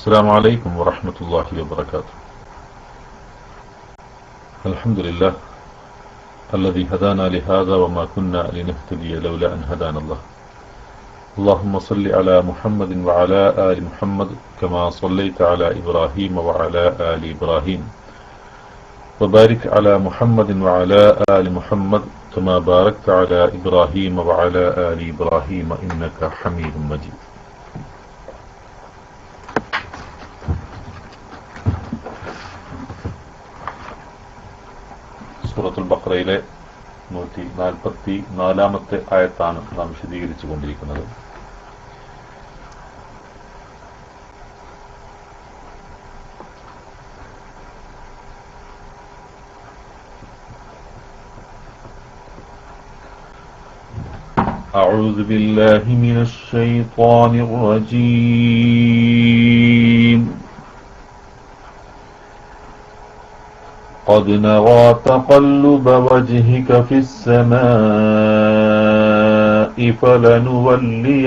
السلام عليكم ورحمة الله وبركاته. الحمد لله الذي هدانا لهذا وما كنا لنهتدي لولا أن هدانا الله. اللهم صل على محمد وعلى آل محمد كما صليت على إبراهيم وعلى آل إبراهيم وبارك على محمد وعلى آل محمد كما باركت على إبراهيم وعلى آل إبراهيم إنك حميد مجيد. സൂറത്തുൽ ബഖറയിലെ 144-ാമത്തെ ആയത്താണ് നാം വിശദീകരിച്ചു കൊണ്ടിരിക്കുന്നത്. أعوذ بالله من الشيطان الرجيم. قد نرى تقلب وجهك في السماء فلنولينك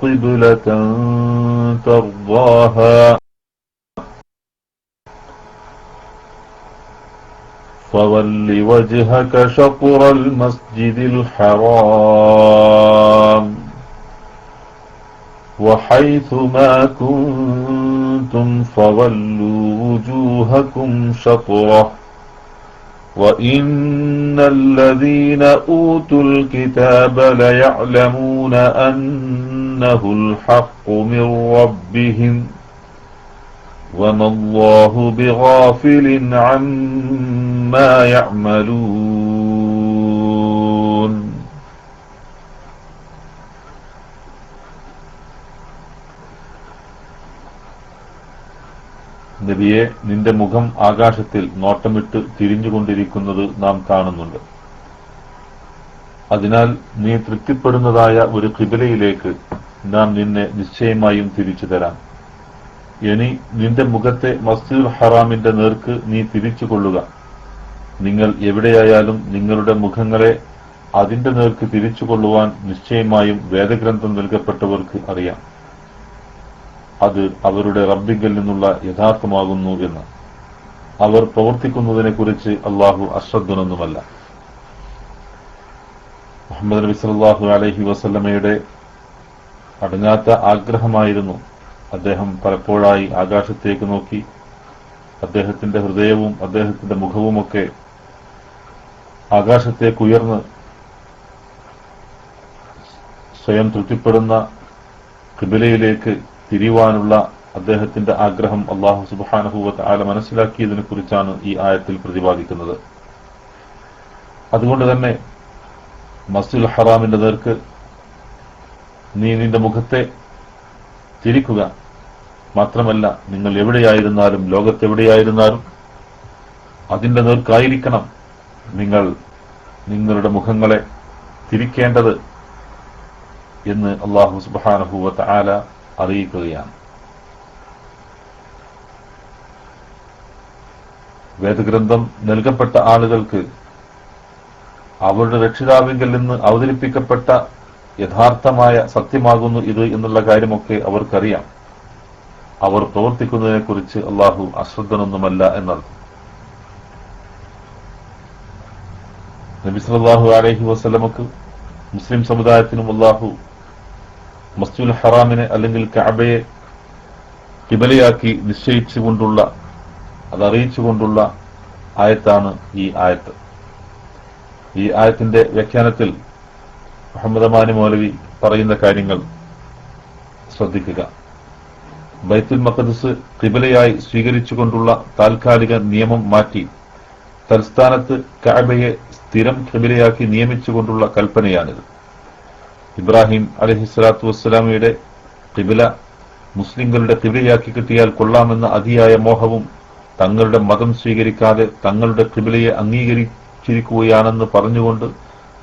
قبلة ترضاها فول وجهك شطر المسجد الحرام وحيث ما كنتم فولوا وجوهكم شطره وإن الذين أوتوا الكتاب ليعلمون أنه الحق من ربهم وما الله بغافل عما يعملون. നബിയെ, നിന്റെ മുഖം ആകാശത്തിൽ നോട്ടമിട്ട് തിരിഞ്ഞുകൊണ്ടിരിക്കുന്നത് നാം കാണുന്നുണ്ട്. അതിനാൽ നീ തൃപ്തിപ്പെടുന്നതായ ഒരു ഖിബലയിലേക്ക് നാം നിന്നെ നിശ്ചയമായും തിരിച്ചു തരാം. ഇനി നിന്റെ മുഖത്തെ മസ്ജിദുൽ ഹറാമിന്റെ നേർക്ക് നീ തിരിച്ചുകൊള്ളുക. നിങ്ങൾ എവിടെയായാലും നിങ്ങളുടെ മുഖങ്ങളെ അതിന്റെ നേർക്ക് തിരിച്ചുകൊള്ളുവാൻ നിശ്ചയമായും വേദഗ്രന്ഥം നൽകപ്പെട്ടവർക്ക് അറിയാം. അത് അവരുടെ റബ്ബിങ്കിൽ നിന്നുള്ള യഥാർത്ഥമാകുന്നു എന്ന്. അവർ പ്രവർത്തിക്കുന്നതിനെ കുറിച്ച് അള്ളാഹു അശ്രദ്ധനൊന്നുമല്ല. മുഹമ്മദ് നബി സല്ലല്ലാഹു അലൈഹി വസല്ലമയുടെ അടങ്ങാത്ത ആഗ്രഹമായിരുന്നു. അദ്ദേഹം പലപ്പോഴായി ആകാശത്തേക്ക് നോക്കി അദ്ദേഹത്തിന്റെ ഹൃദയവും അദ്ദേഹത്തിന്റെ മുഖവുമൊക്കെ ആകാശത്തേക്കുയർന്ന് സ്വയം തൃപ്തിപ്പെടുന്ന ഖിബലയിലേക്ക് തിരിയുവാനുള്ള അദ്ദേഹത്തിന്റെ ആഗ്രഹം അല്ലാഹു സുബ്ഹാനഹു വ തആല മനസ്സിലാക്കിയതിനെ കുറിച്ചാണ് ഈ ആയത്തിൽ പ്രതിപാദിക്കുന്നത്. അതുകൊണ്ട് തന്നെ മസ്ജിദുൽ ഹറാമിന്റെ നേർക്ക് നീ നിന്റെ മുഖത്തെ തിരിക്കുക. മാത്രമല്ല, നിങ്ങൾ എവിടെയായിരുന്നാലും ലോകത്തെവിടെയായിരുന്നാലും അതിന്റെ നേർക്കായിരിക്കണം നിങ്ങൾ നിങ്ങളുടെ മുഖങ്ങളെ തിരിക്കേണ്ടത് എന്ന് അല്ലാഹു സുബ്ഹാനഹു വ തആല അറിയിക്കുകയാണ്. വേദഗ്രന്ഥം നൽകപ്പെട്ട ആളുകൾക്ക് അവരുടെ രക്ഷിതാവിങ്കിൽ നിന്ന് അവതരിപ്പിക്കപ്പെട്ട യഥാർത്ഥമായ സത്യമാകുന്നു ഇത് എന്നുള്ള കാര്യമൊക്കെ അവർക്കറിയാം. അവർ പ്രവർത്തിക്കുന്നതിനെ കുറിച്ച് അള്ളാഹു അശ്രദ്ധനൊന്നുമല്ല എന്നർത്ഥം. നബി സല്ലല്ലാഹു അലൈഹി വസല്ലമക്ക് മുസ്ലിം സമുദായത്തിനും അള്ളാഹു മസ്ജിദുൽ ഹറാമിനെ അല്ലെങ്കിൽ കഅബയെ ഖിബലയാക്കി നിശ്ചയിച്ചുകൊണ്ടുള്ള അതറിയിച്ചുകൊണ്ടുള്ള ആയത്താണ് ഈ ആയത്ത്. ഈ ആയത്തിന്റെ വ്യാഖ്യാനത്തിൽ മുഹമ്മദ് അമാനി മൗലവി പറയുന്ന കാര്യങ്ങൾ ശ്രദ്ധിക്കുക. ബൈത്തുൽ മഖ്ദിസ് ഖിബലയായി സ്വീകരിച്ചുകൊണ്ടുള്ള താൽക്കാലിക നിയമം മാറ്റി തൽസ്ഥാനത്ത് കഅബയെ സ്ഥിരം ഖിബലയാക്കി നിയമിച്ചുകൊണ്ടുള്ള കൽപ്പനയാണിത്. ഇബ്രാഹിം അലൈഹിസ്സലാത്തു വസ്സലാമയുടെ ഖിബല മുസ്ലിങ്ങളുടെ ഖിബലയാക്കി കിട്ടിയാൽ കൊള്ളാമെന്ന അതിയായ മോഹവും തങ്ങളുടെ മതം സ്വീകരിക്കാതെ തങ്ങളുടെ ഖിബലയെ അംഗീകരിച്ചിരിക്കുകയാണെന്ന് പറഞ്ഞുകൊണ്ട്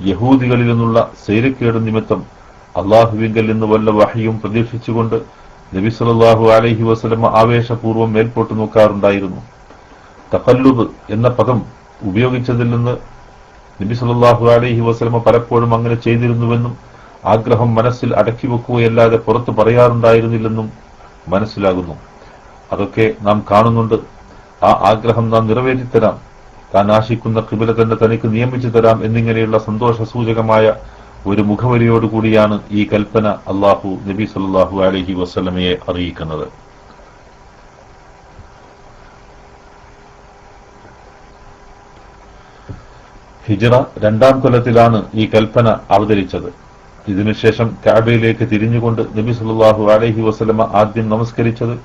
യഹൂദികളിൽ നിന്നുള്ള സൈരക്കേട് നിമിത്തം അള്ളാഹുവിങ്കൽ നിന്ന് വല്ല വഹയും പ്രതീക്ഷിച്ചുകൊണ്ട് നബി സല്ലല്ലാഹു അലൈഹി വസല്ലമ ആവേശപൂർവ്വം മേൽപോട്ട് നോക്കാറുണ്ടായിരുന്നു. തഖല്ലുബ് എന്ന പദം ഉപയോഗിച്ചതിൽ നിന്ന് നബി സല്ലല്ലാഹു അലൈഹി വസല്ലമ പലപ്പോഴും അങ്ങനെ ചെയ്തിരുന്നുവെന്നും ആഗ്രഹം മനസ്സിൽ അടക്കി വെക്കുകയല്ലാതെ പുറത്തു പറയാറുണ്ടായിരുന്നില്ലെന്നും മനസ്സിലാകുന്നു. അതൊക്കെ നാം കാണുന്നുണ്ട്. ആ ആഗ്രഹം നാം നിറവേറ്റിത്തരാം, താൻ ആശിക്കുന്ന ഖിബല തന്നെ തനിക്ക് നിയമിച്ചു തരാം എന്നിങ്ങനെയുള്ള സന്തോഷസൂചകമായ ഒരു മുഖവരിയോടുകൂടിയാണ് ഈ കൽപ്പന അള്ളാഹു നബി സല്ലല്ലാഹു അലൈഹി വസല്ലമയെ അറിയിക്കുന്നത്. ഹിജ്റ 2-ാം കൊല്ലത്തിലാണ് ഈ കൽപ്പന അവതരിച്ചത്. ഇതിനുശേഷം കഅബയിലേക്ക് തിരിഞ്ഞുകൊണ്ട് നബി സല്ലല്ലാഹു അലൈഹി വസല്ലമ ആദ്യം നമസ്കരിച്ചത്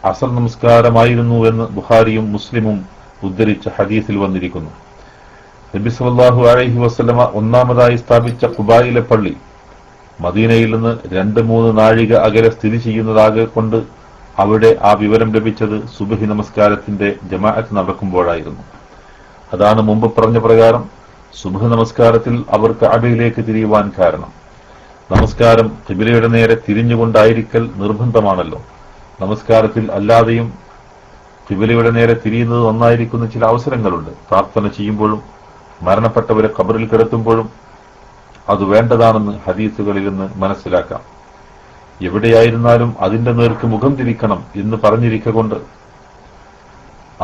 അസർ നമസ്കാരമായിരുന്നുവെന്ന് ബുഖാരിയും മുസ്ലിമും ഉദ്ധരിച്ച ഹദീസിൽ വന്നിരിക്കുന്നു. നബി സല്ലല്ലാഹു അലൈഹി വസല്ലമ ഒന്നാമതായി സ്ഥാപിച്ച ഖുബായിലെ പള്ളി മദീനയിൽ നിന്ന് 2-3 നാഴിക അകലെ സ്ഥിതി ചെയ്യുന്നതാകെ കൊണ്ട് അവിടെ ആ വിവരം ലഭിച്ചത് സുബ്ഹി നമസ്കാരത്തിന്റെ ജമാഅത്ത് നടക്കുമ്പോഴായിരുന്നു. അതാണ് മുമ്പ് പറഞ്ഞ പ്രകാരം സുബ്ഹ് നമസ്കാരത്തിൽ അവർ കഅബയിലേക്ക് തിരിയുവാൻ കാരണം. നമസ്കാരം ഖിബലയുടെ നേരെ തിരിഞ്ഞുകൊണ്ടായിരിക്കൽ നിർബന്ധമാണല്ലോ. നമസ്കാരത്തിൽ അല്ലാതെയും ഖിബലയുടെ നേരെ തിരിയുന്നത് നന്നായിരിക്കുന്ന ചില അവസരങ്ങളുണ്ട്. പ്രാർത്ഥന ചെയ്യുമ്പോഴും മരണപ്പെട്ടവരെ ഖബറിൽ കിടത്തുമ്പോഴും അത് വേണ്ടതാണെന്ന് ഹദീസുകളിൽ നിന്ന് മനസ്സിലാക്കാം. എവിടെയായിരുന്നാലും അതിന്റെ നേർക്ക് മുഖം തിരിക്കണം എന്ന് പറഞ്ഞിരിക്കൊണ്ട്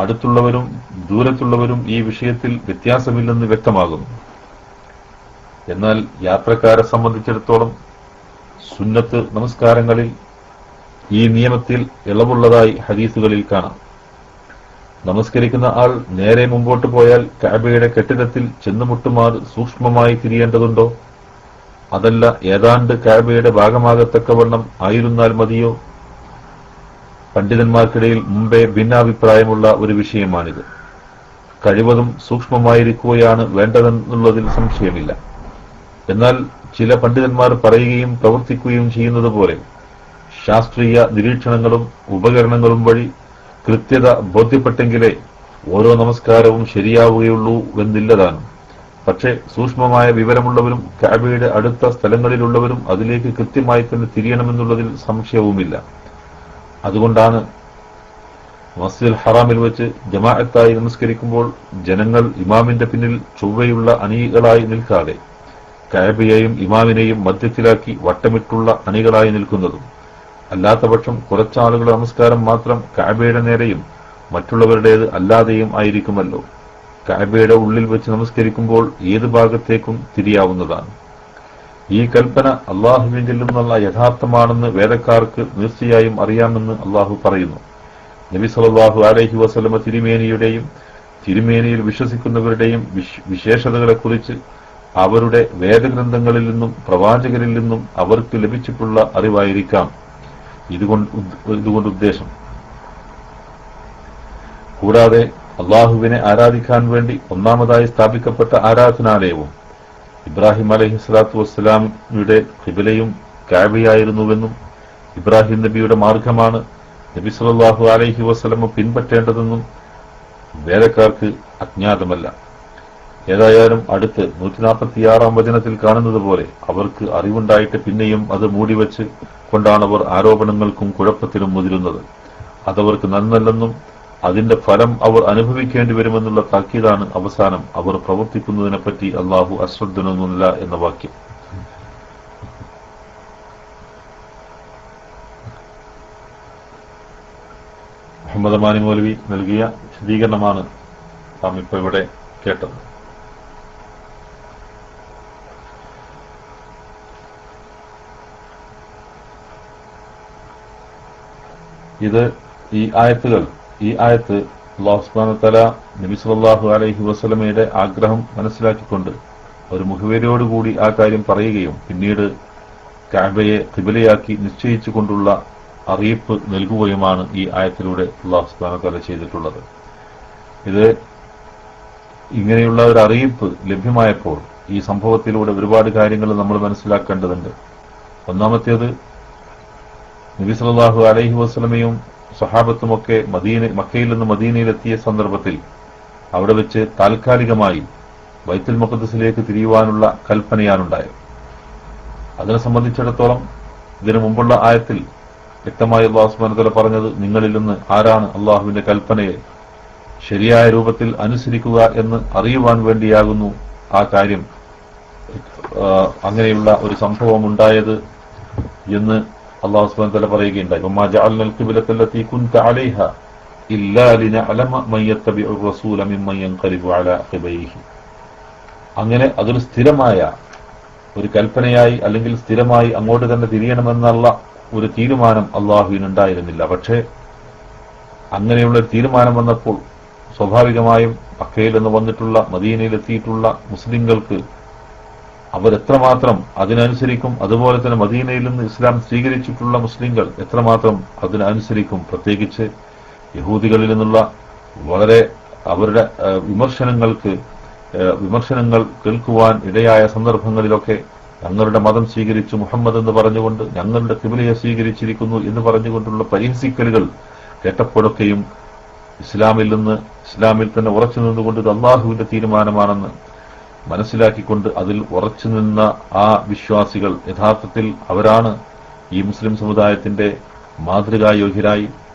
അടുത്തുള്ളവരും ദൂരത്തുള്ളവരും ഈ വിഷയത്തിൽ വ്യത്യാസമില്ലെന്ന് വ്യക്തമാകുന്നു. എന്നാൽ യാത്രക്കാരെ സംബന്ധിച്ചിടത്തോളം സുന്നത്ത് നമസ്കാരങ്ങളിൽ ഈ നിയമത്തിൽ ഇളവുള്ളതായി ഹദീസുകളിൽ കാണാം. നമസ്കരിക്കുന്ന ആൾ നേരെ മുമ്പോട്ട് പോയാൽ കഅബയുടെ കെട്ടിടത്തിൽ ചെന്നുമുട്ടുമാർ സൂക്ഷ്മമായി തിരിയേണ്ടതുണ്ടോ, അതല്ല ഏതാണ്ട് കഅബയുടെ ഭാഗമാകത്തക്കവണ്ണം ആയിരുന്നാൽ മതിയോ? പണ്ഡിതന്മാർക്കിടയിൽ മുമ്പേ ഭിന്നാഭിപ്രായമുള്ള ഒരു വിഷയമാണിത്. കഴിവതും സൂക്ഷ്മമായിരിക്കുകയാണ് വേണ്ടതെന്നുള്ളതിൽ സംശയമില്ല. എന്നാൽ ചില പണ്ഡിതന്മാർ പറയുകയും പ്രവർത്തിക്കുകയും ചെയ്യുന്നത് പോലെ ശാസ്ത്രീയ നിരീക്ഷണങ്ങളും ഉപകരണങ്ങളും വഴി കൃത്യത ബോധ്യപ്പെട്ടെങ്കിലേ ഓരോ നമസ്കാരവും ശരിയാവുകയുള്ളൂ എന്നില്ലതാണ്. പക്ഷേ സൂക്ഷ്മമായ വിവരമുള്ളവരും കഅബയുടെ അടുത്ത സ്ഥലങ്ങളിലുള്ളവരും അതിലേക്ക് കൃത്യമായി തന്നെ തിരിയണമെന്നുള്ളതിൽ സംശയവുമില്ല. അതുകൊണ്ടാണ് മസ്ജിദുൽ ഹറാമിൽ വെച്ച് ജമാഅത്തായി നമസ്കരിക്കുമ്പോൾ ജനങ്ങൾ ഇമാമിന്റെ പിന്നിൽ ചൊവ്വയുള്ള അണികളായി നിൽക്കാതെ കഅബയെയും ഇമാമിനെയും മധ്യത്തിലാക്കി വട്ടമിട്ടുള്ള അണികളായി നിൽക്കുന്നതും, അല്ലാത്തപക്ഷം കുറച്ചാളുകളുടെ നമസ്കാരം മാത്രം കഅബയുടെ നേരെയും മറ്റുള്ളവരുടേത് അല്ലാതെയും ആയിരിക്കുമല്ലോ. കഅബയുടെ ഉള്ളിൽ വെച്ച് നമസ്കരിക്കുമ്പോൾ ഏത് ഭാഗത്തേക്കും തിരിയാവുന്നതാണ്. ഈ കൽപ്പന അള്ളാഹുവിങ്കിൽ നിന്നുള്ള യഥാർത്ഥമാണെന്ന് വേദക്കാർക്ക് തീർച്ചയായും അറിയാമെന്ന് അള്ളാഹു പറയുന്നു. നബി സല്ലല്ലാഹു അലൈഹി വസല്ലമ തിരുമേനിയുടെയും തിരുമേനിയിൽ വിശ്വസിക്കുന്നവരുടെയും വിശേഷതകളെക്കുറിച്ച് അവരുടെ വേദഗ്രന്ഥങ്ങളിൽ നിന്നും പ്രവാചകരിൽ നിന്നും അവർക്ക് ലഭിച്ചിട്ടുള്ള അറിവായിരിക്കാം ഇതുകൊണ്ട് ഉദ്ദേശം. കൂടാതെ അള്ളാഹുവിനെ ആരാധിക്കാൻ വേണ്ടി ഒന്നാമതായി സ്ഥാപിക്കപ്പെട്ട ആരാധനാലയവും ഇബ്രാഹിം അലൈഹി സ്വലാത്തു വസ്സലാമിയുടെ ഖിബലയും കഅബയായിരുന്നുവെന്നും ഇബ്രാഹിം നബിയുടെ മാർഗമാണ് നബി സല്ലല്ലാഹു അലൈഹി വസല്ലമ പിൻപറ്റേണ്ടതെന്നും വേദക്കാർക്ക് അജ്ഞാതമല്ല. ഏതായാലും അടുത്ത് 146-ാം വചനത്തിൽ കാണുന്നത് പോലെ അവർക്ക് അറിവുണ്ടായിട്ട് പിന്നെയും അത് മൂടിവെച്ച് കൊണ്ടാണവർ ആരോപണങ്ങൾക്കും കുഴപ്പത്തിനും മുതിരുന്നത്. അതവർക്ക് നന്നല്ലെന്നും അതിന്റെ ഫലം അവർ അനുഭവിക്കേണ്ടി വരുമെന്നുള്ള താക്കീതാണ് അവസാനം അവർ പ്രവർത്തിക്കുന്നതിനെപ്പറ്റി അള്ളാഹു അശ്രദ്ധനൊന്നുമില്ല എന്ന വാക്യം. മുഹമ്മദ് അമാനി മൗലവി നൽകിയ വിശദീകരണമാണ് നാം ഇപ്പോൾ ഇവിടെ കേട്ടത്. ഈ ആയത്ത് അല്ലാഹു സുബ്ഹാനഹു വ തആല നബി സല്ലല്ലാഹു അലൈഹി വസല്ലമയുടെ ആഗ്രഹം മനസ്സിലാക്കിക്കൊണ്ട് ഒരു മുഖവരിയോടുകൂടി ആ കാര്യം പറയുകയും പിന്നീട് കഅബയെ ഖിബലയാക്കി നിശ്ചയിച്ചുകൊണ്ടുള്ള അറിയിപ്പ് നൽകുകയുമാണ് ഈ ആയത്തിലൂടെ അല്ലാഹു സുബ്ഹാനഹു വ തആല ചെയ്തിട്ടുള്ളത്. ഇത് ഇങ്ങനെയുള്ള ഒരു അറിയിപ്പ് ലഭ്യമായപ്പോൾ ഈ സംഭവത്തിലൂടെ ഒരുപാട് കാര്യങ്ങൾ നമ്മൾ മനസ്സിലാക്കേണ്ടതുണ്ട്. ഒന്നാമത്തേത്, നബി സല്ലല്ലാഹു അലൈഹി വസല്ലമയും സഹാബത്തുമൊക്കെ മക്കയിൽ നിന്ന് മദീനയിലെത്തിയ സന്ദർഭത്തിൽ അവിടെ വെച്ച് താൽക്കാലികമായി ബൈത്തുൽ മുഖദ്ദസിലേക്ക് തിരിയുവാനുള്ള കൽപ്പനയാണുണ്ടായത്. അതിനെ സംബന്ധിച്ചിടത്തോളം ഇതിനു മുമ്പുള്ള ആയത്തിൽ വ്യക്തമായി അല്ലാഹു സുബ്ഹാനഹു വ തആല പറഞ്ഞത്, നിങ്ങളിൽ നിന്ന് ആരാണ് അള്ളാഹുവിന്റെ കൽപ്പനയെ ശരിയായ രൂപത്തിൽ അനുസരിക്കുക എന്ന് അറിയുവാൻ വേണ്ടിയാകുന്നു ആ കാര്യം അങ്ങനെയുള്ള ഒരു സംഭവം ഉണ്ടായത് എന്ന് അല്ലാഹു സുബ്ഹാനഹു വ തആല പറയുകയുണ്ടായി, വമാ ജഅൽനൽ ഖിബ്ലത്തല്ലതീ കുൻത അലൈഹാ ഇല്ലാ ലിനഅലമ മൻ യത്തബിഉർ റസൂല മിമ്മൻ യൻഖലിബു അലാ അഖിബൈഹി. അങ്ങനെ അതൊരു സ്ഥിരമായ ഒരു കൽപ്പനയായി അല്ലെങ്കിൽ സ്ഥിരമായി അങ്ങോട്ട് തന്നെ തിരിയണമെന്നുള്ള ഒരു തീരുമാനം അള്ളാഹുവിനുണ്ടായിരുന്നില്ല. പക്ഷേ അങ്ങനെയുള്ള ഒരു തീരുമാനം വന്നപ്പോൾ സ്വാഭാവികമായും മക്കയിൽ നിന്ന് വന്നിട്ടുള്ള മദീനയിലെത്തിയിട്ടുള്ള മുസ്ലിങ്ങൾക്ക് അവരെത്രമാത്രം അതിനനുസരിക്കും, അതുപോലെ തന്നെ മദീനയിൽ നിന്ന് ഇസ്ലാം സ്വീകരിച്ചിട്ടുള്ള മുസ്ലിങ്ങൾ എത്രമാത്രം അതിനനുസരിക്കും. പ്രത്യേകിച്ച് യഹൂദികളിൽ നിന്നുള്ള വളരെ അവരുടെ വിമർശനങ്ങൾ കേൾക്കുവാൻ ഇടയായ സന്ദർഭങ്ങളിലൊക്കെ ഞങ്ങളുടെ മതം സ്വീകരിച്ചു മുഹമ്മദ് എന്ന് പറഞ്ഞുകൊണ്ട്, ഞങ്ങളുടെ ഖിബ്ലയെ സ്വീകരിച്ചിരിക്കുന്നു എന്ന് പറഞ്ഞുകൊണ്ടുള്ള പരിഹസിക്കലുകൾ കേട്ടപ്പോഴൊക്കെയും ഇസ്ലാമിൽ തന്നെ ഉറച്ചു നിന്നുകൊണ്ട് ഇത് അള്ളാഹുവിന്റെ തീരുമാനമാണെന്ന് മനസ്സിലാക്കിക്കൊണ്ട് അതിൽ ഉറച്ചു നിന്ന ആ വിശ്വാസികൾ യഥാർത്ഥത്തിൽ അവരാണ് ഈ മുസ്ലിം സമുദായത്തിന്റെ മാതൃകായോഗ്യരായി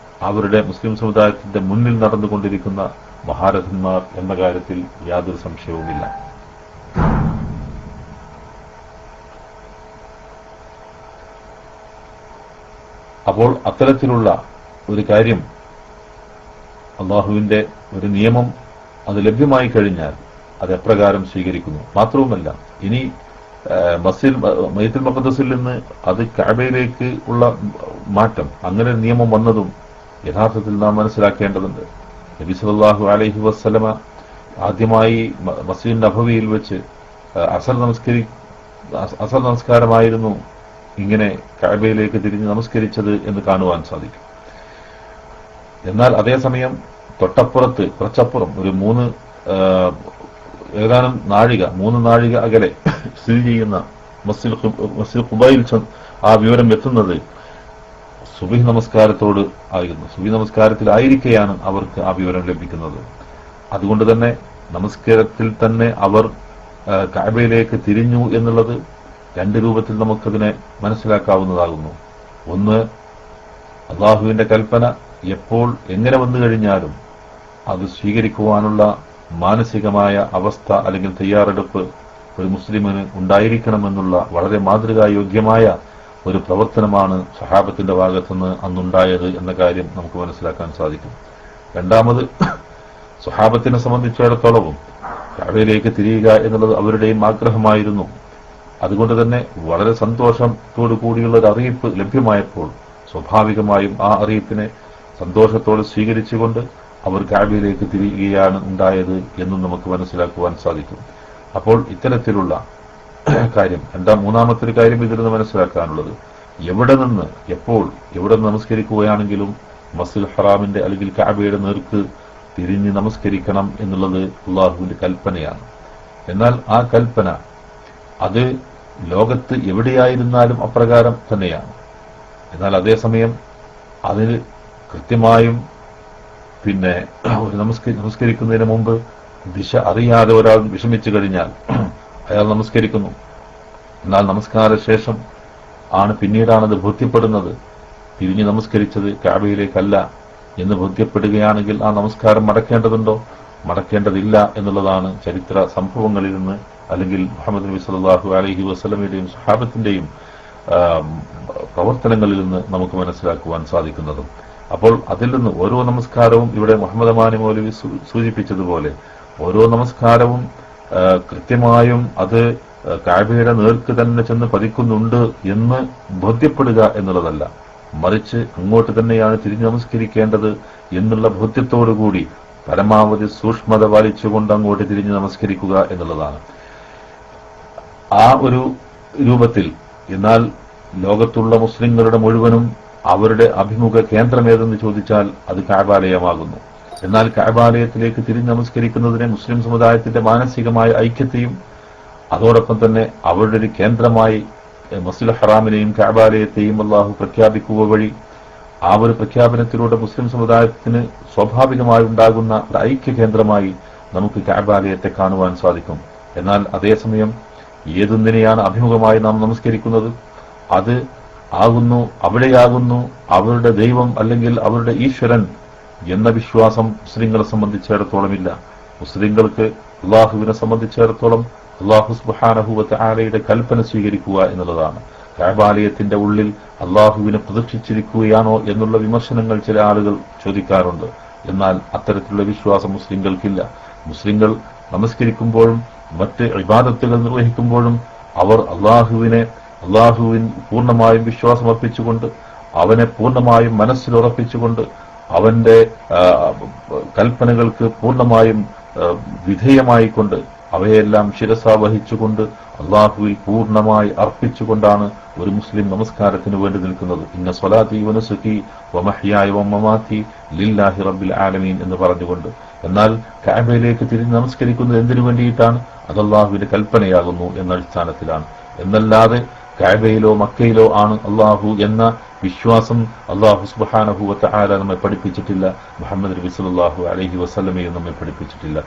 അവരുടെ മുസ്ലിം സമുദായത്തിന്റെ മുന്നിൽ നടന്നുകൊണ്ടിരിക്കുന്ന മഹാരഥന്മാർ എന്ന കാര്യത്തിൽ യാതൊരു സംശയവുമില്ല. അപ്പോൾ അത്തരത്തിലുള്ള ഒരു കാര്യം, അള്ളാഹുവിന്റെ ഒരു നിയമം അത് ലഭ്യമായി കഴിഞ്ഞാൽ അത് എപ്രകാരം സ്വീകരിക്കുന്നു. മാത്രവുമല്ല, ഇനി ബൈത്തുൽ മഖ്ദസിൽ നിന്ന് അത് കഅബയിലേക്ക് ഉള്ള മാറ്റം, അങ്ങനെ നിയമം വന്നതും യഥാർത്ഥത്തിൽ നാം മനസ്സിലാക്കേണ്ടതുണ്ട്. നബി സല്ലല്ലാഹു അലൈഹി വസല്ലമ ആദ്യമായി മസ്ജിദ് നബവിയിൽ വെച്ച് അസർ നമസ്കാരമായിരുന്നു ഇങ്ങനെ കഅബയിലേക്ക് തിരിഞ്ഞ് നമസ്കരിച്ചത് എന്ന് കാണുവാൻ സാധിക്കും. എന്നാൽ അതേസമയം തൊട്ടപ്പുറത്ത് കുറച്ചപ്പുറം ഒരു 3 നാഴിക അകലെ സ്ഥിതി ചെയ്യുന്ന മസ്ജിദ് ഖുബയിൽ ആ വിവരം എത്തുന്നത് സുബ്ഹി നമസ്കാരത്തോട് ആയിരുന്നു. സുബ്ഹി നമസ്കാരത്തിലായിരിക്കെയാണ് അവർക്ക് ആ വിവരം ലഭിക്കുന്നത്. അതുകൊണ്ട് തന്നെ നമസ്കാരത്തിൽ തന്നെ അവർ കഅബയിലേക്ക് തിരിഞ്ഞു എന്നുള്ളത് 2 രൂപത്തിൽ നമുക്കതിനെ മനസ്സിലാക്കാവുന്നതാകുന്നു. ഒന്ന്, അള്ളാഹുവിന്റെ കൽപ്പന എപ്പോൾ എങ്ങനെ വന്നു കഴിഞ്ഞാലും അത് സ്വീകരിക്കുവാനുള്ള മാനസികമായ അവസ്ഥ അല്ലെങ്കിൽ തയ്യാറെടുപ്പ് ഒരു മുസ്ലിമിന് ഉണ്ടായിരിക്കണമെന്നുള്ള വളരെ മാതൃകായോഗ്യമായ ഒരു പ്രവർത്തനമാണ് സഹാബത്തിന്റെ ഭാഗത്തുനിന്ന് അന്നുണ്ടായത് എന്ന കാര്യം നമുക്ക് മനസ്സിലാക്കാൻ സാധിക്കും. രണ്ടാമത്, സഹാബത്തിനെ സംബന്ധിച്ചിടത്തോളവും കഅബയിലേക്ക് തിരിയുക എന്നുള്ളത് അവരുടെയും ആഗ്രഹമായിരുന്നു. അതുകൊണ്ട് തന്നെ വളരെ സന്തോഷത്തോടു കൂടിയുള്ള ഒരു അറിയിപ്പ് ലഭ്യമായപ്പോൾ സ്വാഭാവികമായും ആ അറിയിപ്പിനെ സന്തോഷത്തോടെ സ്വീകരിച്ചുകൊണ്ട് അവർ കഅബയിലേക്ക് തിരിയുകയാണ് ഉണ്ടായത് എന്നും നമുക്ക് മനസ്സിലാക്കുവാൻ സാധിക്കും. അപ്പോൾ ഇത്തരത്തിലുള്ള കാര്യം മൂന്നാമത്തെ ഒരു കാര്യം ഇതിൽ നിന്ന് മനസ്സിലാക്കാനുള്ളത്, എവിടെ നിന്ന് നമസ്കരിക്കുകയാണെങ്കിലും മസ്ജിദുൽ ഹറാമിന്റെ അല്ലെങ്കിൽ കഅബയുടെ നേർക്ക് തിരിഞ്ഞ് നമസ്കരിക്കണം എന്നുള്ളത് അള്ളാഹുവിന്റെ കൽപ്പനയാണ്. എന്നാൽ ആ കൽപ്പന അത് ലോകത്ത് എവിടെയായിരുന്നാലും അപ്രകാരം തന്നെയാണ്. എന്നാൽ അതേസമയം അതിന് കൃത്യമായും നമസ്കരിക്കുന്നതിന് മുമ്പ് ദിശ അറിയാതെ ഒരാൾ വിഷമിച്ചു കഴിഞ്ഞാൽ അയാൾ നമസ്കരിക്കുന്നു. എന്നാൽ നമസ്കാര ശേഷം പിന്നീടാണത് ബോധ്യപ്പെടുന്നത് തിരിഞ്ഞ് നമസ്കരിച്ചത് കഅബയിലേക്കല്ല എന്ന് ബോധ്യപ്പെടുകയാണെങ്കിൽ ആ നമസ്കാരം മടക്കേണ്ടതുണ്ടോ, മടക്കേണ്ടതില്ല എന്നുള്ളതാണ് ചരിത്ര സംഭവങ്ങളിൽ നിന്ന് അല്ലെങ്കിൽ മുഹമ്മദ് നബി സല്ലല്ലാഹു അലൈഹി വസല്ലമയുടെയും സ്വഹാബത്തിന്റെയും പ്രവർത്തനങ്ങളിൽ നിന്ന് നമുക്ക് മനസ്സിലാക്കുവാൻ സാധിക്കുന്നതും. അപ്പോൾ അതിൽ നിന്ന് ഓരോ നമസ്കാരവും ഇവിടെ മുഹമ്മദ് അമാനി മൗലവി സൂചിപ്പിച്ചതുപോലെ ഓരോ നമസ്കാരവും കൃത്യമായും അത് കഅബയുടെ നേർക്ക് തന്നെ ചെന്ന് പതിക്കുന്നുണ്ട് എന്ന് ബോധ്യപ്പെടുക എന്നുള്ളതല്ല, മറിച്ച് അങ്ങോട്ട് തന്നെയാണ് തിരിഞ്ഞു നമസ്കരിക്കേണ്ടത് എന്നുള്ള ബോധ്യത്തോടുകൂടി പരമാവധി സൂക്ഷ്മത പാലിച്ചുകൊണ്ട് അങ്ങോട്ട് തിരിഞ്ഞു നമസ്കരിക്കുക എന്നുള്ളതാണ്. ആ ഒരു രൂപത്തിൽ എന്നാൽ ലോകത്തുള്ള മുസ്ലിങ്ങളുടെ മുഴുവനും അവരുടെ അഭിമുഖ കേന്ദ്രമേതെന്ന് ചോദിച്ചാൽ അത് കഅബാലയമാകുന്നു. എന്നാൽ കഅബാലയത്തിലേക്ക് തിരിഞ്ഞ് നമസ്കരിക്കുന്നതിനെ മുസ്ലിം സമുദായത്തിന്റെ മാനസികമായ ഐക്യത്തെയും അതോടൊപ്പം തന്നെ അവരുടെ ഒരു കേന്ദ്രമായി മസ്ജിദുൽ ഹറാമിനെയും കഅബാലയത്തെയും അള്ളാഹു പ്രഖ്യാപിക്കുക വഴി ആ ഒരു പ്രഖ്യാപനത്തിലൂടെ മുസ്ലിം സമുദായത്തിന് സ്വാഭാവികമായി ഉണ്ടാകുന്ന ഒരു ഐക്യ കേന്ദ്രമായി നമുക്ക് കഅബാലയത്തെ കാണുവാൻ സാധിക്കും. എന്നാൽ അതേസമയം ഏതൊന്നിനെയാണ് അഭിമുഖമായി നാം നമസ്കരിക്കുന്നത് അത് അവിടെയാകുന്നു അവരുടെ ദൈവം അല്ലെങ്കിൽ അവരുടെ ഈശ്വരൻ എന്ന വിശ്വാസം മുസ്ലിങ്ങളെ സംബന്ധിച്ചിടത്തോളം ഇല്ല. മുസ്ലിങ്ങൾക്ക് അള്ളാഹുവിനെ സംബന്ധിച്ചിടത്തോളം അള്ളാഹു സുബ്ഹാനഹു വ തആലയുടെ കൽപ്പന സ്വീകരിക്കുക എന്നുള്ളതാണ്. കഅബാലയത്തിന്റെ ഉള്ളിൽ അള്ളാഹുവിനെ പ്രതീക്ഷിച്ചിരിക്കുകയാണോ എന്നുള്ള വിമർശനങ്ങൾ ചില ആളുകൾ ചോദിക്കാറുണ്ട്. എന്നാൽ അത്തരത്തിലുള്ള വിശ്വാസം മുസ്ലിങ്ങൾക്കില്ല. മുസ്ലിങ്ങൾ നമസ്കരിക്കുമ്പോഴും മറ്റ് ഇബാദത്തുകൾ നിർവഹിക്കുമ്പോഴും അവർ അള്ളാഹുവിൻ പൂർണ്ണമായും വിശ്വാസമർപ്പിച്ചുകൊണ്ട്, അവനെ പൂർണ്ണമായും മനസ്സിലുറപ്പിച്ചുകൊണ്ട്, അവന്റെ കൽപ്പനകൾക്ക് പൂർണ്ണമായും വിധേയമായിക്കൊണ്ട്, അവയെല്ലാം ശിരസാ വഹിച്ചുകൊണ്ട് അള്ളാഹുവിൽ പൂർണ്ണമായി അർപ്പിച്ചുകൊണ്ടാണ് ഒരു മുസ്ലിം നമസ്കാരത്തിന് വേണ്ടി നിൽക്കുന്നത്. ഇന്ന സ്വലാത്തി വനുസുകി വമഹ്യായ വമമാതി ലില്ലാഹി റബ്ബിൽ ആലമീൻ എന്ന് പറഞ്ഞുകൊണ്ട്. എന്നാൽ കഅബയിലേക്ക് തിരിഞ്ഞ് നമസ്കരിക്കുന്നത് എന്തിനു വേണ്ടിയിട്ടാണ്? അത് അള്ളാഹുവിന്റെ കൽപ്പനയാകുന്നു എന്ന അടിസ്ഥാനത്തിലാണ്. എന്നല്ലാതെ കഅബയിലോ മക്കയിലോ ആണ് അള്ളാഹു എന്ന വിശ്വാസം അള്ളാഹു സുബ്ഹാനഹു വ തആല നമ്മെ പഠിപ്പിച്ചിട്ടില്ല. മുഹമ്മദ് നബി സല്ലല്ലാഹു അലൈഹി വസല്ലമയും നമ്മെ പഠിപ്പിച്ചിട്ടില്ല.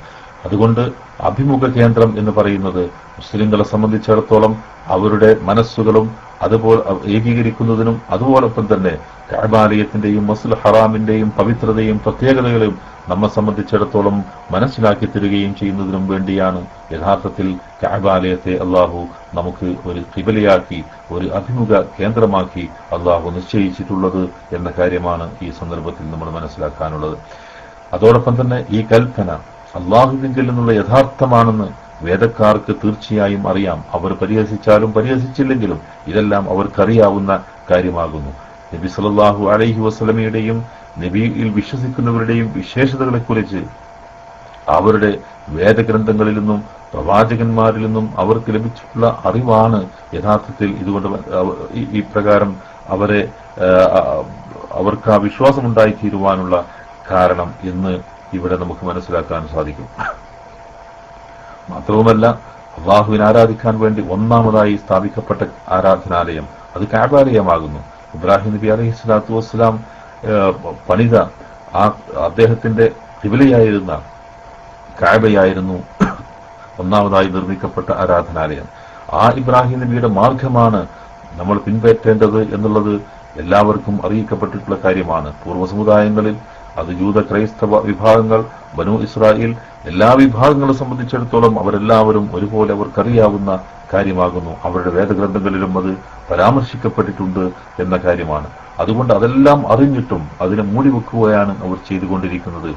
അതുകൊണ്ട് അഭിമുഖ കേന്ദ്രം എന്ന് പറയുന്നത് മുസ്ലിങ്ങളെ സംബന്ധിച്ചിടത്തോളം അവരുടെ മനസ്സുകളും അതുപോലെ ഏകീകരിക്കുന്നതിനും അതുപോലൊപ്പം തന്നെ കഅബാലയത്തിന്റെയും മസ്ജിദുൽ ഹറാമിന്റെയും പവിത്രതയും പ്രത്യേകതകളും നമ്മെ സംബന്ധിച്ചിടത്തോളം മനസ്സിലാക്കി തരികയും ചെയ്യുന്നതിനും വേണ്ടിയാണ് യഥാർത്ഥത്തിൽ കഅബാലയത്തെ അള്ളാഹു നമുക്ക് ഒരു ഖിബലയാക്കി, ഒരു അഭിമുഖ കേന്ദ്രമാക്കി അള്ളാഹു നിശ്ചയിച്ചിട്ടുള്ളത് എന്ന കാര്യമാണ് ഈ സന്ദർഭത്തിൽ നമ്മൾ മനസ്സിലാക്കാനുള്ളത്. അതോടൊപ്പം തന്നെ ഈ കൽപ്പന അള്ളാഹുവിങ്കിൽ നിന്നുള്ള യഥാർത്ഥമാണെന്ന് വേദക്കാർക്ക് തീർച്ചയായും അറിയാം. അവർ പരിഹസിച്ചാലും പരിഹസിച്ചില്ലെങ്കിലും ഇതെല്ലാം അവർക്കറിയാവുന്ന കാര്യമാകുന്നു. നബി സല്ലല്ലാഹു അലൈഹി വസല്ലമയുടെയും നബിയിൽ വിശ്വസിക്കുന്നവരുടെയും വിശേഷതകളെക്കുറിച്ച് അവരുടെ വേദഗ്രന്ഥങ്ങളിൽ നിന്നും പ്രവാചകന്മാരിൽ നിന്നും അവർക്ക് ലഭിച്ചിട്ടുള്ള അറിവാണ് യഥാർത്ഥത്തിൽ ഇതുകൊണ്ട് ഈ പ്രകാരം അവർക്ക് ആ വിശ്വാസമുണ്ടായി തീരുവാനുള്ള കാരണം എന്ന് ഇവിടെ നമുക്ക് മനസ്സിലാക്കാൻ സാധിക്കും. മാത്രവുമല്ല, അള്ളാഹുവിനെ ആരാധിക്കാൻ വേണ്ടി ഒന്നാമതായി സ്ഥാപിക്കപ്പെട്ട ആരാധനാലയം അത് കഅബാലയമാകുന്നു. ഇബ്രാഹിം നബി അലൈഹി സ്വലാത്തു വസ്സലാം പണിത അദ്ദേഹത്തിന്റെ ഖിബലയായിരുന്ന കഅബയായിരുന്നു ഒന്നാമതായി നിർമ്മിക്കപ്പെട്ട ആരാധനാലയം. ആ ഇബ്രാഹിം നബിയുടെ മാർഗമാണ് നമ്മൾ പിൻപറ്റേണ്ടത് എന്നുള്ളത് എല്ലാവർക്കും അറിയിക്കപ്പെട്ടിട്ടുള്ള കാര്യമാണ്. പൂർവ്വ സമുദായങ്ങളിൽ അത് ജൂത ക്രൈസ്തവ വിഭാഗങ്ങൾ, ബനു ഇസ്രായേൽ, എല്ലാ വിഭാഗങ്ങളെ സംബന്ധിച്ചിടത്തോളം അവരെല്ലാവരും ഒരുപോലെ അവർക്കറിയാവുന്ന കാര്യമാകുന്നു. അവരുടെ വേദഗ്രന്ഥങ്ങളിലും അത് പരാമർശിക്കപ്പെട്ടിട്ടുണ്ട് എന്ന കാര്യമാണ്. അതുകൊണ്ട് അതെല്ലാം അറിഞ്ഞിട്ടും അതിനെ മൂടിവെക്കുകയാണ് അവർ ചെയ്തുകൊണ്ടിരിക്കുന്നത്.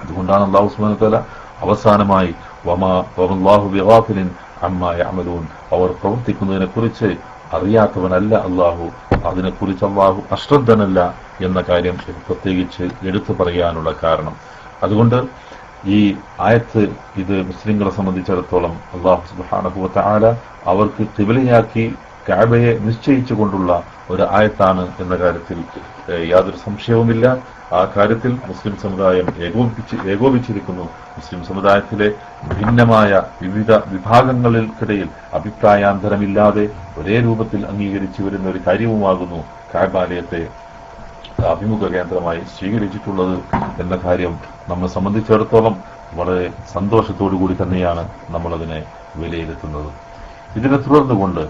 അതുകൊണ്ടാണ് അല്ലാഹു സുബ്ഹാനഹു വ തആല അവസാനമായി വമല്ലാഹു ബിഗാഫിലിൻ അമ്മാ യഅമലൂൻ, അവർ പ്രവർത്തിക്കുന്നതിനെ കുറിച്ച് അറിയാത്തവനല്ല അള്ളാഹു, അതിനെക്കുറിച്ച് അള്ളാഹു അശ്രദ്ധനല്ല എന്ന കാര്യം പ്രത്യേകിച്ച് എടുത്തു പറയാനുള്ള കാരണം. അതുകൊണ്ട് ഈ ആയത്ത് ഇത് മുസ്ലിങ്ങളെ സംബന്ധിച്ചിടത്തോളം അല്ലാഹു സുബ്ഹാനഹു വ തആല അവർക്ക് ഖിബലയാക്കി കഅബയെ നിശ്ചയിച്ചുകൊണ്ടുള്ള ഒരു ആയത്താണ് എന്ന കാര്യത്തിൽ യാതൊരു സംശയവുമില്ല. ആ കാര്യത്തിൽ മുസ്ലിം സമുദായം ഏകോപിച്ചിരിക്കുന്നു. മുസ്ലിം സമുദായത്തിലെ ഭിന്നമായ വിവിധ വിഭാഗങ്ങൾക്കിടയിൽ അഭിപ്രായാന്തരമില്ലാതെ ഒരേ രൂപത്തിൽ അംഗീകരിച്ചു വരുന്ന ഒരു കാര്യവുമാകുന്നു കഅബാലയത്തെ അഭിമുഖ കേന്ദ്രമായി സ്വീകരിച്ചിട്ടുള്ളത് എന്ന കാര്യം നമ്മെ സംബന്ധിച്ചിടത്തോളം വളരെ സന്തോഷത്തോടുകൂടി തന്നെയാണ് നമ്മളതിനെ വിലയിരുത്തുന്നത്. ഇതിനെ തുടർന്നുകൊണ്ട്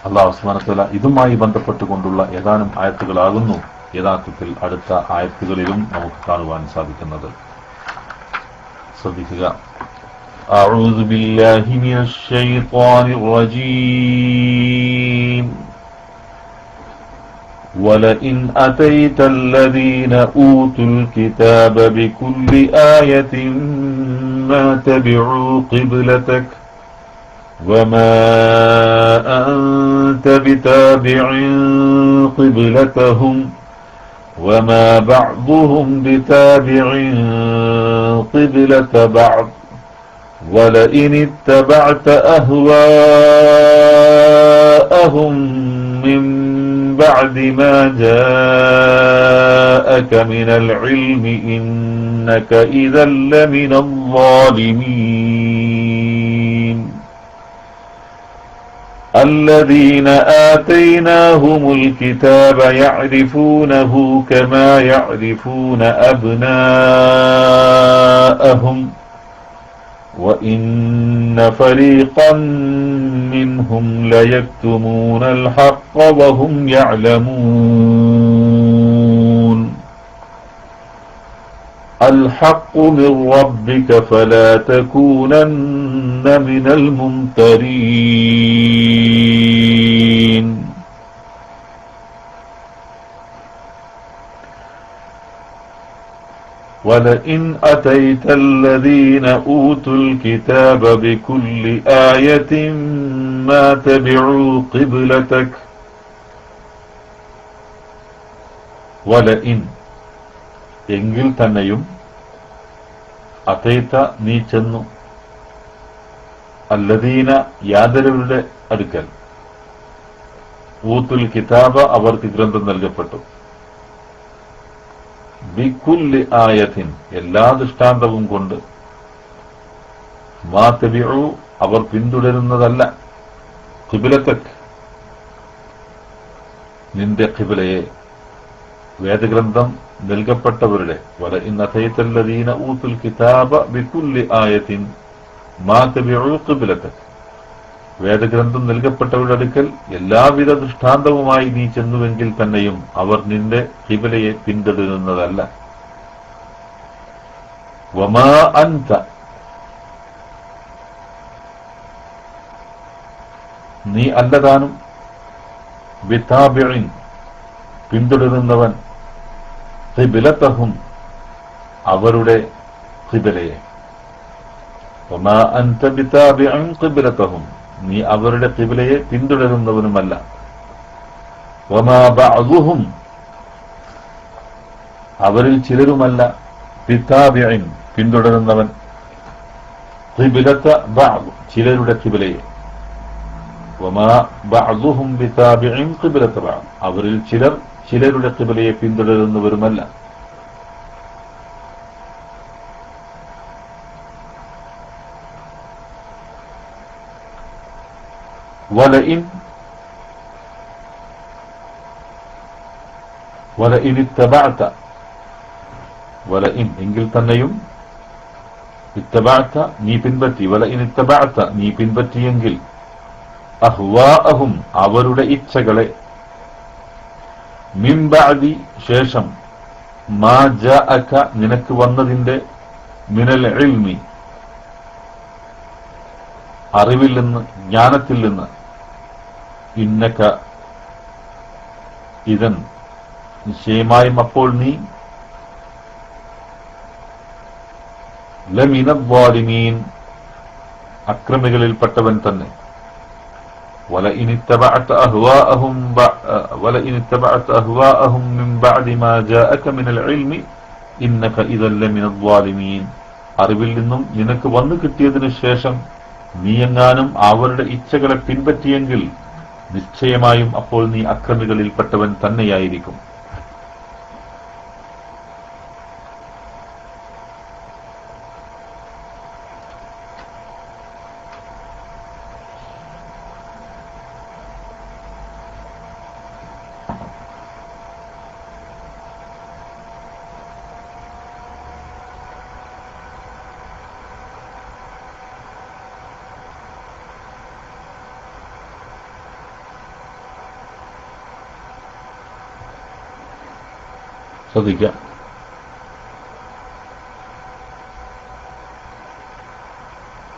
അല്ലാഹു സുബ്ഹാനഹു വ തആല ഇതുമായി ബന്ധപ്പെട്ടുകൊണ്ടുള്ള ഏതാനും ആയത്തുകളാകുന്നു യഥാർത്ഥത്തിൽ അടുത്ത ആയത്തുകളിലും നമുക്ക് കാണുവാൻ സാധിക്കുന്നത്. ശ്രദ്ധിക്കുക. അഊദു ബില്ലാഹി മിനശ് ശൈത്വാനിർ റജീം. ولئن أتيت الذين أوتوا الكتاب بكل آية ما تبعوا قبلتك وما أنت بتابع قبلتهم وما بعضهم بتابع قبلة بعض ولئن اتبعت أهواءهم من بعد ما جاءك من العلم إنك إذا لمن الظالمين الذين آتيناهم الكتاب يعرفونه كما يعرفون أبناءهم وإن فريقا منهم ليكتمون الحق وهم يعلمون الحق من ربك فلا تكونن من الممترين وَلَئِنْ أَتَيْتَ الَّذِينَ أُوتُوا الْكِتَابَ بِكُلِّ آيَةٍ مَا تَبِعُوا قِبْلَتَكَ وَلَئِنْ എങ്കിൽ തന്നെയും അതൈത നീ ചെന്നു അല്ലദീന യാതൊരുവരുടെ അടുക്കൽ ഊത്തുൽ കിതാബ അവർക്ക് ഗ്രന്ഥം നൽകപ്പെട്ടു ബികുല്ലി ആയത്തിൻ എല്ലാ ദൃഷ്ടാന്തവും കൊണ്ട് മാ തബിഉ അവർ പിന്തുടരുന്നതല്ല ഖിബ്ലതക് നിന്റെ ഖിബ്ലയെ വേദഗ്രന്ഥം നൽകപ്പെട്ടവരുടെ വലഇൻ അതൈതല്ലദീന ഊത്തുൽ കിതാബ ബികുല്ലി ആയത്തിൻ മാ തബിഉ ഖിബ്ലതക് വേദഗ്രന്ഥം നൽകപ്പെട്ടവരുടെ അടുക്കൽ എല്ലാവിധ ദൃഷ്ടാന്തവുമായി നീ ചെന്നുവെങ്കിൽ തന്നെയും അവർ നിന്റെ ഖിബ്ലയെ പിന്തുടരുന്നതല്ല വമാ അൻത നീ അല്ലതാനും ബിതാബിഇൻ പിന്തുടരുന്നവൻ ഖിബ്ലതഹും അവരുടെ ഖിബ്ലയെ വമാ അൻത ബിതാബിഇൻ ഖിബ്ലതഹും നീ അവരുടെ ഖിബ്ലയെ പിന്തുടരുന്നവനുമല്ല വമാ ബഅദുഹും അവരിൽ ചിലരുമല്ല ബിതാബിഇൻ പിന്തുടരുന്നവൻ ഖിബ്ലത ബഅദ് ചിലരുടെ ഖിബ്ലയെ വമാ ബഅദുഹും ബിതാബിഇൻ ഖിബ്ലത ബഅദ് അവരിൽ ചിലരുടെ ഖിബ്ലയെ പിന്തുടരുന്നവരുമല്ല വലഇൻ ഇത്തബഅത വലഇൻ എങ്കിൽ തന്നെയും ഇത്തബഅത നീ പിൻപറ്റി വലഇൻ ഇത്തബഅത നീ പിൻപറ്റിയെങ്കിൽ അഹ്വാഅഹും അവരുടെ ഇച്ഛകളെ മിൻ ബഅദി ശേഷം മാ ജാഅക നിനക്ക് വന്നതിന്റെ മിനൽ ഇൽമി അറിവിൽ നിന്ന് ജ്ഞാനത്തിൽ നിന്ന് ഇന്നക ഇദൻ നിശ്ചയമായും അപ്പോൾ നീ ലമിനദ്ദാലിമീൻ അക്രമികളിൽപ്പെട്ടവൻ തന്നെ ولئن اتبعت أهواءهم من بعد ما جاءك من العلم إنك إذا لمن الظالمين അറിവിൽ നിന്നും നിനക്ക് വന്നു കിട്ടിയതിനു ശേഷം നീയെങ്ങാനും അവരുടെ ഇച്ഛകളെ പിൻപറ്റിയെങ്കിൽ നിശ്ചയമായും അപ്പോൾ നീ അക്രമികളിൽപ്പെട്ടവൻ തന്നെയായിരിക്കും ശ്രദ്ധിക്കാം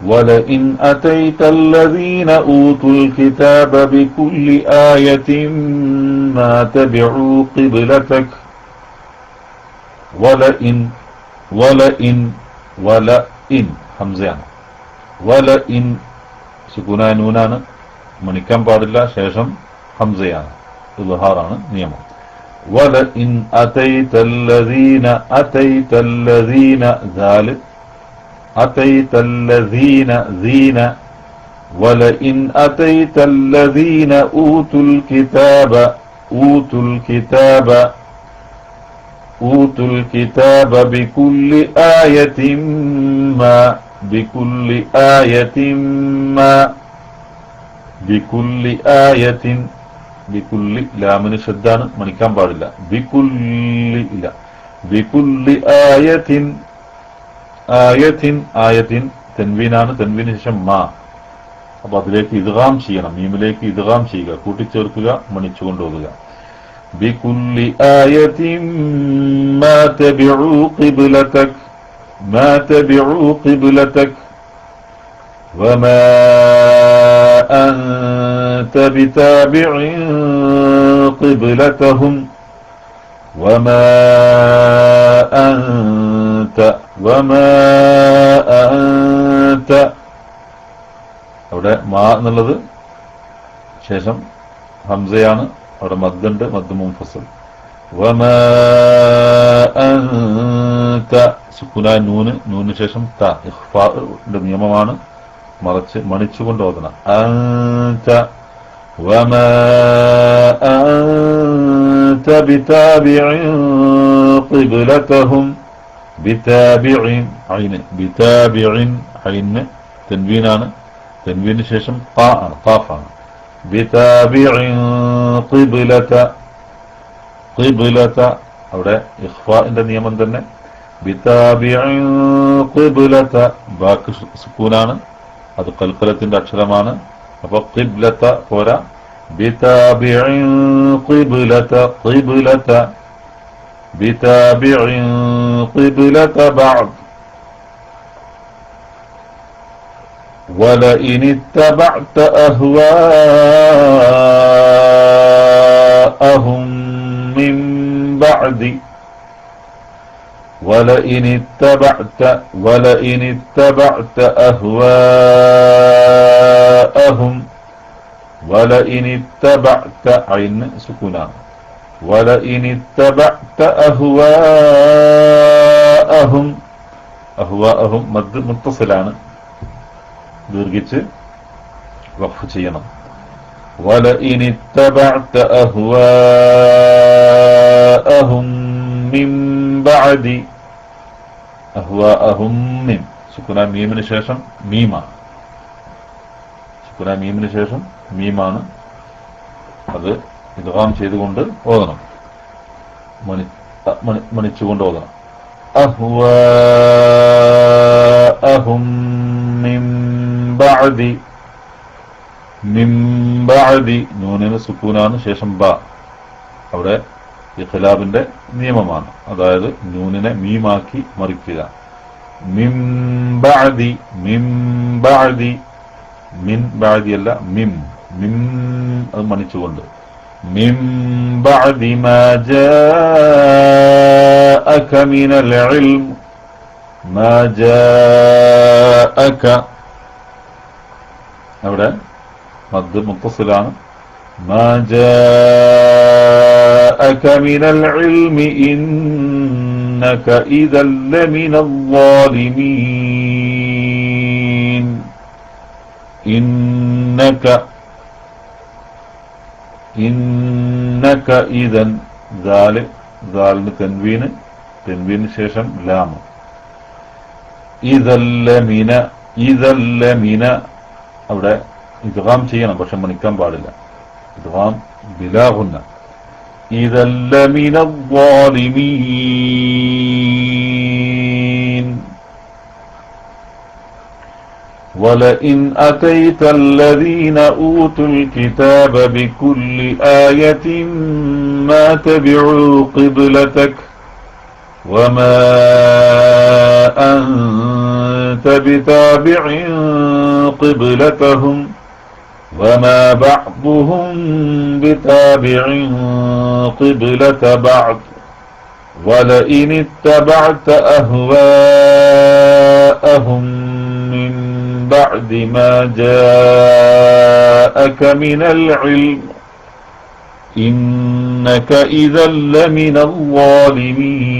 وَلَئِنْ أَتَيْتَ الَّذِينَ أُوتُوا الْكِتَابَ بِكُلِّ آيَةٍ مَا تَبِعُوا قِبْلَتَكَ وَلَئِنْ ഹംസയാണ് വലഇൻ സുകൂനായ നൂനാണ് മണിക്കാൻ പാടില്ല ശേഷം ഹംസയാണ് ഇദ്ഹാറാണ് നിയമം وَلَئِنْ أَتَيْتَ الَّذِينَ ذَالِ أَتَيْتَ الَّذِينَ ذِينَ وَلَئِنْ أَتَيْتَ الَّذِينَ أُوتُوا الْكِتَابَ بِكُلِّ آيَةٍ ബികുല്ലി ലാമിന് ശബ്ദാണ് മണിക്കാൻ പാടില്ല ബികുല്ലി ഇല്ല ബികുല്ലി ആയത്തിൻ തൻവീനാണ് തൻവീന് ശേഷം മാ അപ്പൊ അതിലേക്ക് ഇദ്ഗാം ചെയ്യണം മീമിലേക്ക് ഇദ്ഗാം ചെയ്യുക കൂട്ടിച്ചേർക്കുക മണിച്ചുകൊണ്ട് ഓതുക ബികുല്ലി ആയത്തിൻ മാ തബിഉ ഖിബ്ലതക വമാ أنت بتابع قبلتهم وما أنت അവിടെ മാ എന്നുള്ളത് ശേഷം ഹംസയാണ്, അവിടെ മദ്ദുണ്ട്, മദ്ദ് മുൻഫസിൽ. വമാ അൻത സുക്കൂനായ നൂന് ശേഷം ത, ഇഖ്ഫാന്റെ നിയമമാണ്, മറച്ച് മണിച്ചുകൊണ്ട് ഓതണം. അൻത വമാ അൻത ബിതാബിഇൻ ഖിബ്ലതഹും ബിതാബിഇൻ ഐന് ബിതാബിഇൻ ഐന് തൻവീനാണ്, തൻവീന് ശേഷം ഖാ ആണ്, ഖാഫാണ്. ബിതാബിഇൻ ഖിബ്ലത അവിടെ ഇഖ്ഫാന്റെ നിയമം തന്നെ. ബിതാബിഇൻ ഖിബ്ലത ബാക്ക് സുക്കൂനാണ്, അത് ഖൽഖലത്തിന്റെ അക്ഷരമാണ്. അപ്പൊ ഖിബ്ലത പോരാ, ബിതാബിഇൻ ഖിബ്ലത ബിതാബിഇൻ ഖിബ്ലത ബഅദ് ولئن اتبعت أهواءهم من بعد ولئن اتبعت أهواءهم ولئن اتبعت عين سكونا ولئن اتبعت أهواءهم مد متصلان ദീർഘിച്ച് വഖഫ് ചെയ്യണം. വലഇൻ ഇത്തബഅത അഹ്വാഅഹും മിൻ ബഅദി അഹ്വാഅഹും മിൻ സുക്കൂന മീമിന് ശേഷം മീമാണ്, സുക്കൂന മീമിന് ശേഷം മീമാണ്, അത് ഇദ്ഗാം ചെയ്തുകൊണ്ട് ഓതണം, മണിച്ചുകൊണ്ട് ഓതണം. അഹ്വാഅഹും മിൻ ബഅദി നൂനിന് സുക്കൂനാണ്, ശേഷം ബ, അവിടെ ഇഖ്ലാബിന്റെ നിയമമാണ്, അതായത് നൂനിനെ മീമാക്കി മറിക്കുക. മിൻ ബഅദി മിൻ ബഅദി അല്ല, മിം അത് മണിച്ചുകൊണ്ട്. മിൻ ബഅദി മാ ജാഅക മിനൽ ഇൽം മാ ജാഅക അവിടെ മദ് മുത്തസിലാണ്. മാ ജാഅക മിനൽ ഇൽമി ഇന്നക ഇദൻ ലമിനൽ ളാലിമീൻ. ഇന്നക ഇദൻ ദാലിന് തൻവീന് ശേഷം ലാം. ഇദൻ ലമിന അവിടെ ഇദ്ഗാം ചെയ്യണം, പക്ഷെ മണിക്കാൻ പാടില്ല. ഇദ്ഗാം ബിലാ ഗുന്ന. ഇദൻ ലമിനൽ ളാലിമീൻ. ولئن أتيت الذين أوتوا الكتاب بكل آية ما تبعوا قبلتك وما أنت بتابع قبلتهم وما بعضهم بتابع قبلة بعض ولئن اتبعت أهواءهم من بعد ما جاءك من العلم إنك إذا لمن الظالمين.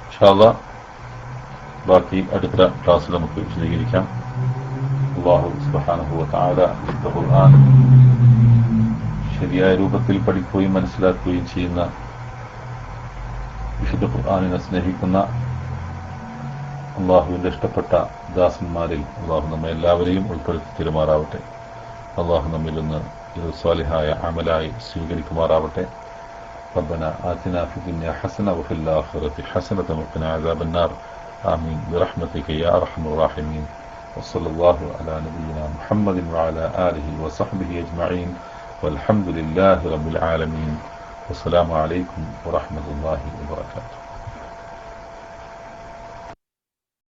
ഇൻഷാല്ലാഹ് ബാക്കി അടുത്ത ക്ലാസ്സിൽ നമുക്ക് വിശദീകരിക്കാം. അല്ലാഹു സുബ്ഹാനഹു വ തആല ഖുർആൻ ശരിയായ രൂപത്തിൽ പഠിക്കുകയും മനസ്സിലാക്കുകയും ചെയ്യുന്ന, വിശുദ്ധ ഖുർആനിനെ സ്നേഹിക്കുന്ന അള്ളാഹുവിന്റെ ഇഷ്ടപ്പെട്ട ദാസന്മാരിൽ അള്ളാഹു നമ്മെ എല്ലാവരെയും ഉൾപ്പെടുത്തി തരുമാറാവട്ടെ. അള്ളാഹു നമ്മിൽ നിന്ന് ഇത് സ്വാലിഹായ അമലായി സ്വീകരിക്കുമാറാവട്ടെ. ربنا آتنا في الدنيا حسنة وفي الآخرة حسنة وقنا عذاب النار آمين برحمتك يا أرحم الراحمين. وصلى الله على نبينا محمد وعلى آله وصحبه أجمعين والحمد لله رب العالمين. والسلام عليكم ورحمة الله وبركاته.